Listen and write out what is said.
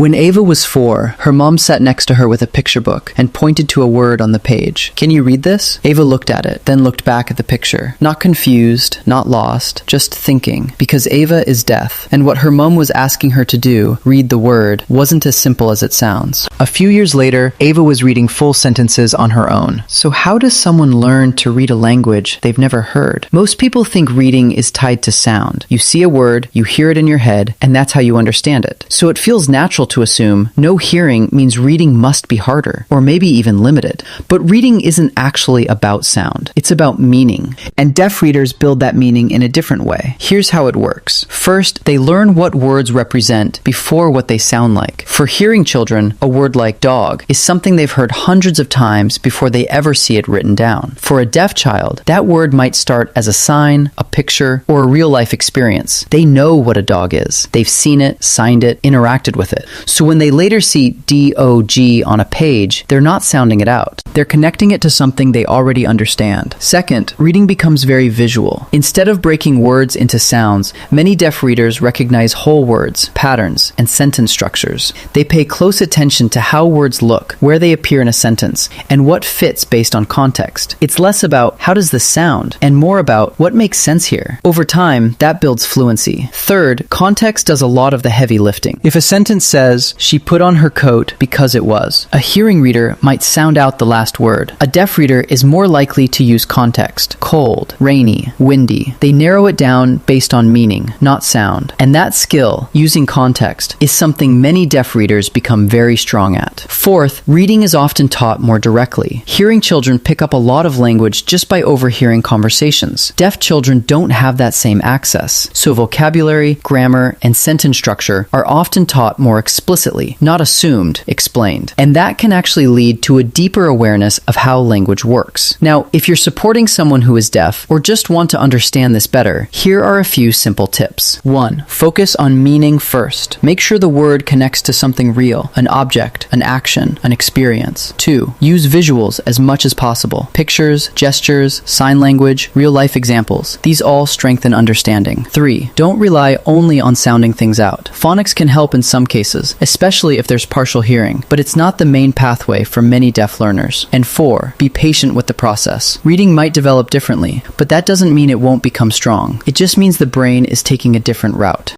When Ava was 4, her mom sat next to her with a picture book and pointed to a word on the page. "Can you read this?" Ava looked at it, then looked back at the picture. Not confused, not lost, just thinking, because Ava is deaf, and what her mom was asking her to do, read the word, wasn't as simple as it sounds. A few years later, Ava was reading full sentences on her own. So how does someone learn to read a language they've never heard? Most people think reading is tied to sound. You see a word, you hear it in your head, and that's how you understand it. So it feels natural to assume no hearing means reading must be harder, or maybe even limited. But reading isn't actually about sound. It's about meaning. And deaf readers build that meaning in a different way. Here's how it works. First, they learn what words represent before what they sound like. For hearing children, a word like dog is something they've heard hundreds of times before they ever see it written down. For a deaf child, that word might start as a sign, a picture, or a real-life experience. They know what a dog is. They've seen it, signed it, interacted with it. So when they later see D-O-G on a page, they're not sounding it out. They're connecting it to something they already understand. Second, reading becomes very visual. Instead of breaking words into sounds, many deaf readers recognize whole words, patterns, and sentence structures. They pay close attention to how words look, where they appear in a sentence, and what fits based on context. It's less about how does this sound, and more about what makes sense here. Over time, that builds fluency. Third, context does a lot of the heavy lifting. If a sentence says, "She put on her coat because it was," a hearing reader might sound out the last word. A deaf reader is more likely to use context. Cold, rainy, windy. They narrow it down based on meaning, not sound. And that skill, using context, is something many deaf readers become very strong at. Fourth, reading is often taught more directly. Hearing children pick up a lot of language just by overhearing conversations. Deaf children don't have that same access, so vocabulary, grammar, and sentence structure are often taught more explicitly, not assumed, explained. And that can actually lead to a deeper awareness of how language works. Now, if you're supporting someone who is deaf, or just want to understand this better, here are a few simple tips. 1. Focus on meaning first. Make sure the word connects to something real, an object, an action, an experience. 2. Use visuals as much as possible. Pictures, gestures, sign language, real-life examples. These all strengthen understanding. 3. Don't rely only on sounding things out. Phonics can help in some cases, especially if there's partial hearing, but it's not the main pathway for many deaf learners. And 4. Be patient with the process. Reading might develop differently, but that doesn't mean it won't become strong. It just means the brain is taking a different route.